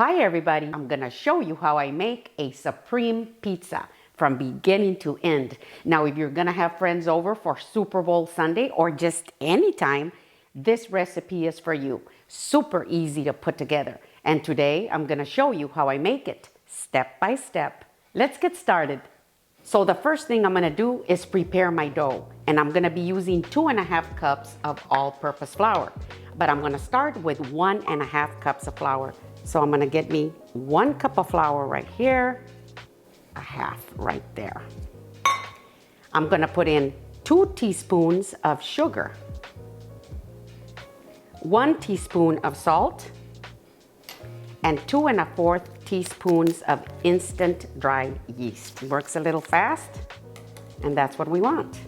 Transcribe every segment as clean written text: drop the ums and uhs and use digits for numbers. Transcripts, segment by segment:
Hi everybody, I'm gonna show you how I make a supreme pizza from beginning to end. Now if you're gonna have friends over for Super Bowl Sunday or just anytime, this recipe is for you. Super easy to put together. And today I'm gonna show you how I make it step by step. Let's get started. So the first thing I'm gonna do is prepare my dough, and I'm gonna be using 2.5 cups of all-purpose flour. But I'm gonna start with 1.5 cups of flour. So I'm gonna get me 1 cup of flour right here, a half right there. I'm gonna put in 2 teaspoons of sugar, 1 teaspoon of salt, and 2.25 teaspoons of instant dry yeast. Works a little fast, and that's what we want.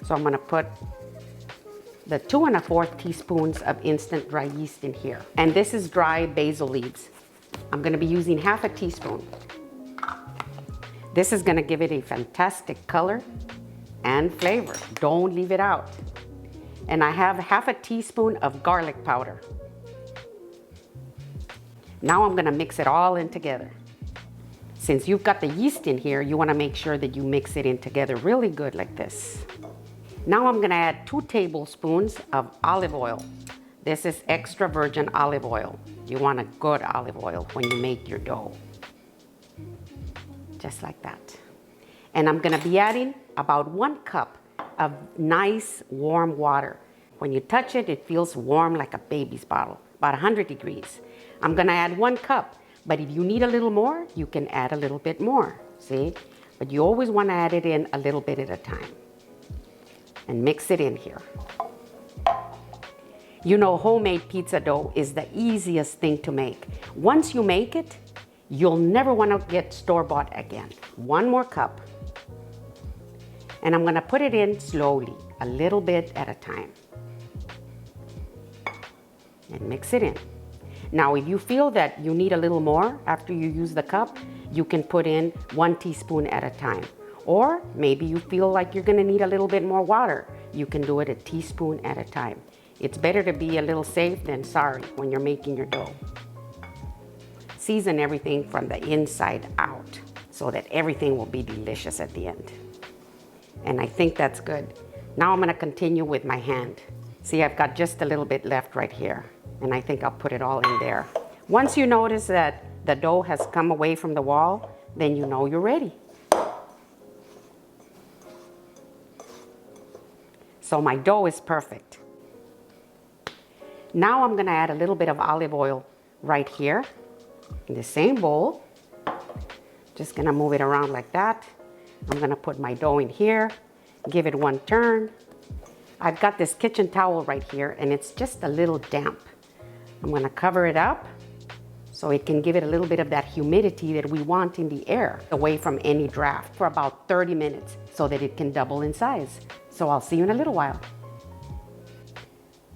So I'm gonna put the 2.25 teaspoons of instant dry yeast in here. And this is dried basil leaves. I'm gonna be using half a teaspoon. This is gonna give it a fantastic color and flavor. Don't leave it out. And I have half a teaspoon of garlic powder. Now I'm gonna mix it all in together. Since you've got the yeast in here, you wanna make sure that you mix it in together really good like this. Now I'm gonna add 2 tablespoons of olive oil. This is extra virgin olive oil. You want a good olive oil when you make your dough. Just like that. And I'm gonna be adding about 1 cup of nice warm water. When you touch it, it feels warm like a baby's bottle, about 100 degrees. I'm gonna add 1 cup, but if you need a little more, you can add a little bit more, see? But you always wanna add it in a little bit at a time. And mix it in here. You know, homemade pizza dough is the easiest thing to make. Once you make it, you'll never want to get store-bought again. 1 more cup. And I'm gonna put it in slowly, a little bit at a time. And mix it in. Now, if you feel that you need a little more after you use the cup, you can put in 1 teaspoon at a time. Or maybe you feel like you're gonna need a little bit more water. You can do it a teaspoon at a time. It's better to be a little safe than sorry when you're making your dough. Season everything from the inside out so that everything will be delicious at the end. And I think that's good. Now I'm gonna continue with my hand. See, I've got just a little bit left right here, and I think I'll put it all in there. Once you notice that the dough has come away from the wall, then you know you're ready. So my dough is perfect. Now I'm gonna add a little bit of olive oil right here in the same bowl. Just gonna move it around like that. I'm gonna put my dough in here, give it 1 turn. I've got this kitchen towel right here, and it's just a little damp. I'm gonna cover it up so it can give it a little bit of that humidity that we want in the air, away from any draft, for about 30 minutes so that it can double in size. So I'll see you in a little while.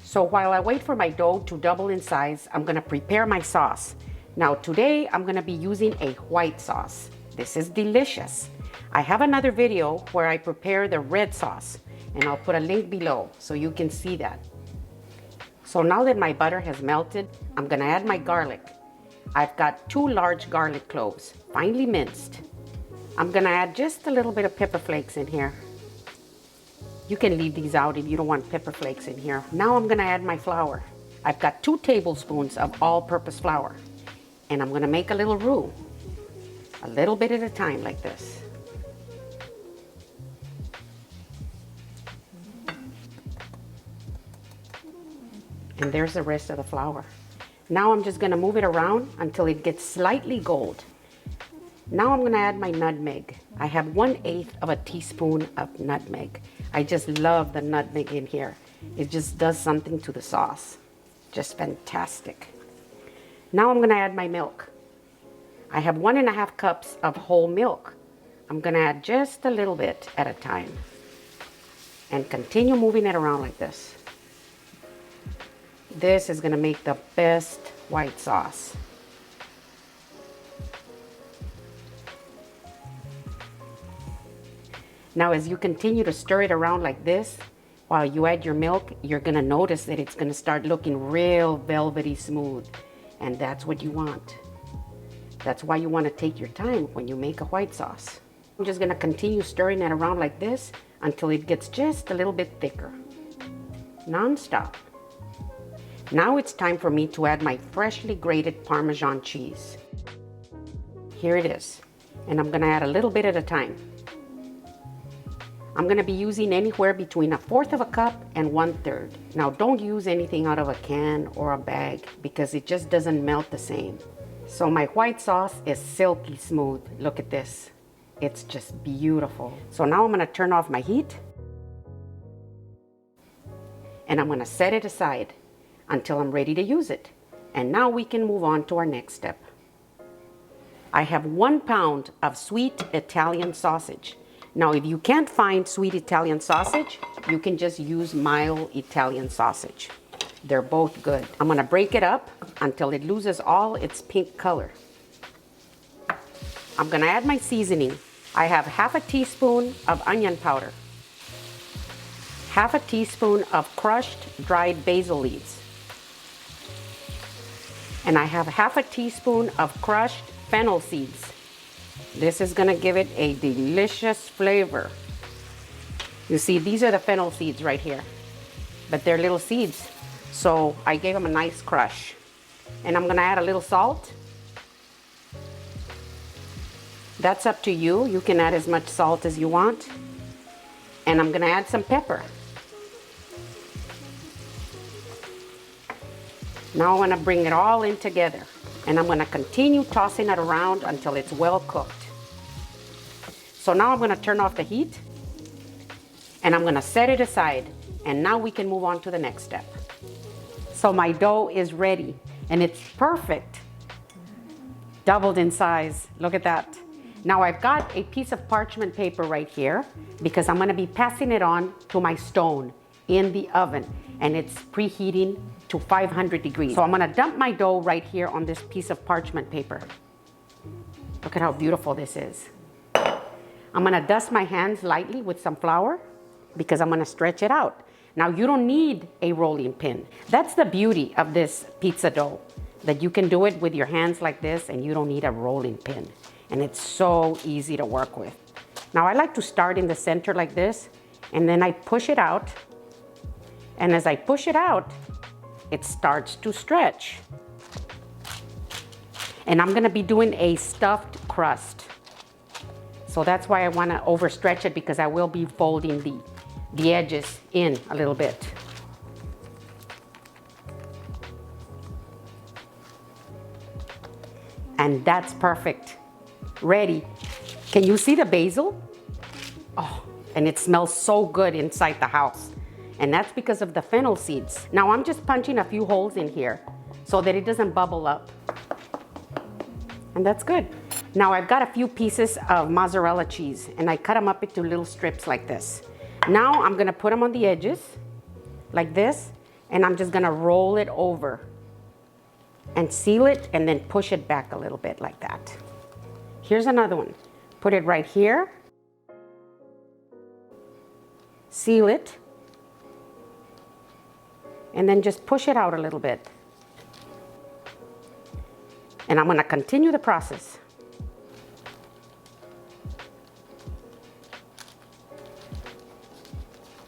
So while I wait for my dough to double in size, I'm gonna prepare my sauce. Now today, I'm gonna be using a white sauce. This is delicious. I have another video where I prepare the red sauce, and I'll put a link below so you can see that. So now that my butter has melted, I'm gonna add my garlic. I've got 2 large garlic cloves, finely minced. I'm gonna add just a little bit of pepper flakes in here. You can leave these out if you don't want pepper flakes in here. Now I'm gonna add my flour. I've got 2 tablespoons of all-purpose flour, and I'm gonna make a little roux, a little bit at a time like this. And there's the rest of the flour. Now I'm just gonna move it around until it gets slightly gold. Now I'm gonna add my nutmeg. I have 1/8 of a teaspoon of nutmeg. I just love the nutmeg in here. It just does something to the sauce. Just fantastic. Now I'm gonna add my milk. I have 1.5 cups of whole milk. I'm gonna add just a little bit at a time and continue moving it around like this. This is gonna make the best white sauce. Now, as you continue to stir it around like this, while you add your milk, you're gonna notice that it's gonna start looking real velvety smooth. And that's what you want. That's why you want to take your time when you make a white sauce. I'm just gonna continue stirring it around like this until it gets just a little bit thicker. Non-stop. Now it's time for me to add my freshly grated Parmesan cheese. Here it is. And I'm gonna add a little bit at a time. I'm gonna be using anywhere between 1/4 of a cup and 1/3. Now don't use anything out of a can or a bag because it just doesn't melt the same. So my white sauce is silky smooth. Look at this. It's just beautiful. So now I'm gonna turn off my heat and I'm gonna set it aside until I'm ready to use it. And now we can move on to our next step. I have 1 pound of sweet Italian sausage. Now, if you can't find sweet Italian sausage, you can just use mild Italian sausage. They're both good. I'm gonna break it up until it loses all its pink color. I'm gonna add my seasoning. I have 1/2 teaspoon of onion powder, 1/2 teaspoon of crushed dried basil leaves, and I have 1/2 teaspoon of crushed fennel seeds. This is gonna give it a delicious flavor. You see, these are the fennel seeds right here, but they're little seeds. So I gave them a nice crush. And I'm gonna add a little salt. That's up to you. You can add as much salt as you want. And I'm gonna add some pepper. Now I wanna bring it all in together. And I'm gonna continue tossing it around until it's well cooked. So now I'm gonna turn off the heat and I'm gonna set it aside. And now we can move on to the next step. So my dough is ready and it's perfect. Doubled in size, look at that. Now I've got a piece of parchment paper right here because I'm gonna be passing it on to my stone in the oven and it's preheating to 500 degrees. So I'm gonna dump my dough right here on this piece of parchment paper. Look at how beautiful this is. I'm gonna dust my hands lightly with some flour because I'm gonna stretch it out. Now you don't need a rolling pin. That's the beauty of this pizza dough, that you can do it with your hands like this and you don't need a rolling pin. And it's so easy to work with. Now I like to start in the center like this and then I push it out. And as I push it out, it starts to stretch. And I'm gonna be doing a stuffed crust. So that's why I wanna overstretch it because I will be folding the edges in a little bit. And that's perfect. Ready. Can you see the basil? Oh, and it smells so good inside the house. And that's because of the fennel seeds. Now I'm just punching a few holes in here so that it doesn't bubble up. And that's good. Now I've got a few pieces of mozzarella cheese and I cut them up into little strips like this. Now I'm gonna put them on the edges like this and I'm just gonna roll it over and seal it and then push it back a little bit like that. Here's another one. Put it right here. Seal it. And then just push it out a little bit. And I'm gonna continue the process.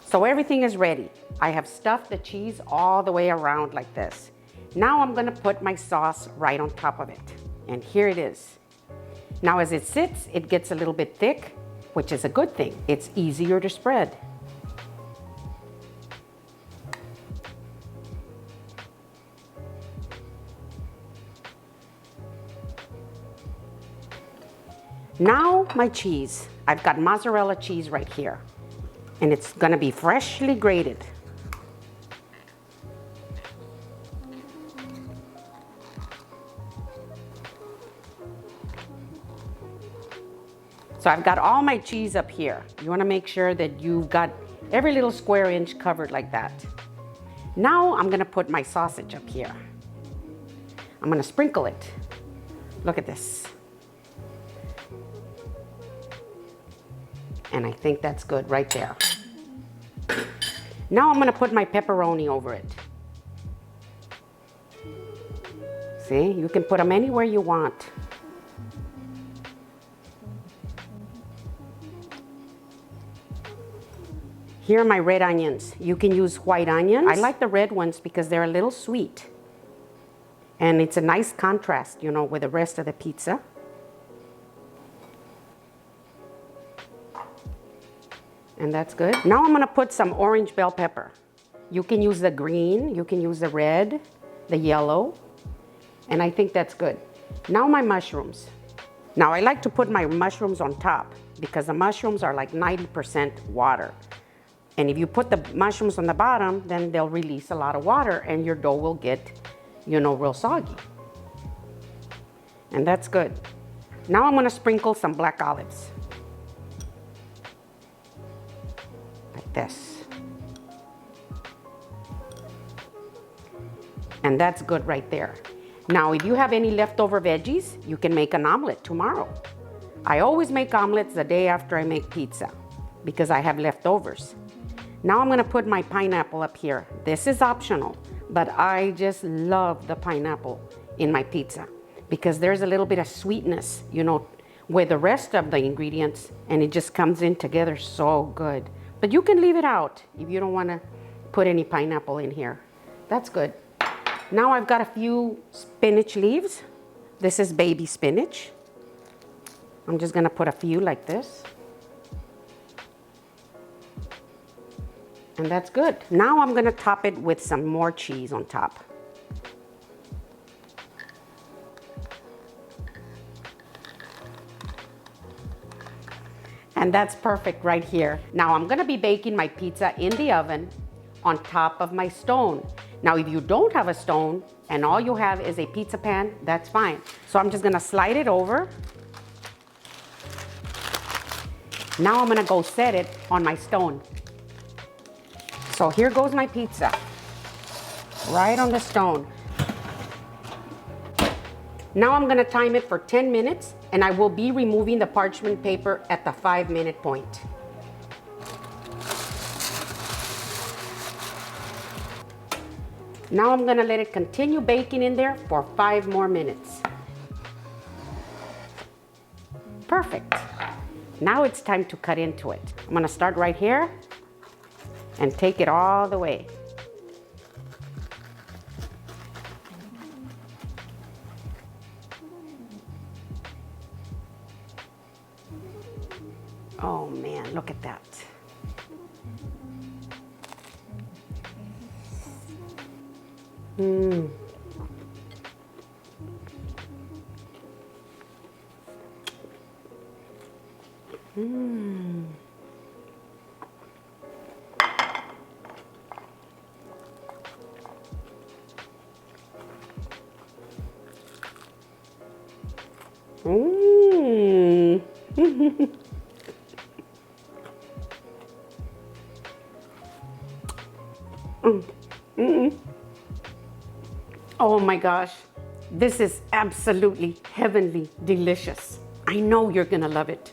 So everything is ready. I have stuffed the cheese all the way around like this. Now I'm gonna put my sauce right on top of it. And here it is. Now as it sits, it gets a little bit thick, which is a good thing. It's easier to spread. Now my cheese. I've got mozzarella cheese right here. And it's gonna be freshly grated. So I've got all my cheese up here. You wanna make sure that you've got every little square inch covered like that. Now I'm gonna put my sausage up here. I'm gonna sprinkle it. Look at this. And I think that's good right there. Now I'm gonna put my pepperoni over it. See, you can put them anywhere you want. Here are my red onions. You can use white onions. I like the red ones because they're a little sweet. And it's a nice contrast, you know, with the rest of the pizza. And that's good. Now I'm gonna put some orange bell pepper. You can use the green, you can use the red, the yellow, and I think that's good. Now my mushrooms. Now I like to put my mushrooms on top because the mushrooms are like 90% water. And if you put the mushrooms on the bottom, then they'll release a lot of water and your dough will get, you know, real soggy. And that's good. Now I'm gonna sprinkle some black olives. Like this. And that's good right there. Now, if you have any leftover veggies, you can make an omelet tomorrow. I always make omelets the day after I make pizza because I have leftovers. Now I'm gonna put my pineapple up here. This is optional, but I just love the pineapple in my pizza because there's a little bit of sweetness, you know, with the rest of the ingredients, and it just comes in together so good. But you can leave it out if you don't wanna put any pineapple in here. That's good. Now I've got a few spinach leaves. This is baby spinach. I'm just gonna put a few like this. And that's good. Now I'm gonna top it with some more cheese on top. And that's perfect right here. Now I'm gonna be baking my pizza in the oven on top of my stone. Now, if you don't have a stone and all you have is a pizza pan, that's fine. So I'm just gonna slide it over. Now I'm gonna go set it on my stone. So here goes my pizza, right on the stone. Now I'm gonna time it for 10 minutes and I will be removing the parchment paper at the 5-minute point. Now I'm gonna let it continue baking in there for 5 more minutes. Perfect. Now it's time to cut into it. I'm gonna start right here and take it all the way. Oh man, look at that. Mmm. Mmm. Mmm. Oh my gosh, this is absolutely heavenly delicious. I know you're gonna love it.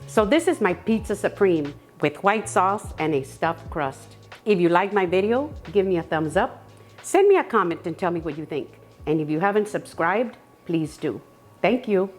So this is my pizza supreme with white sauce and a stuffed crust. If you like my video, give me a thumbs up. Send me a comment and tell me what you think. And if you haven't subscribed, please do. Thank you.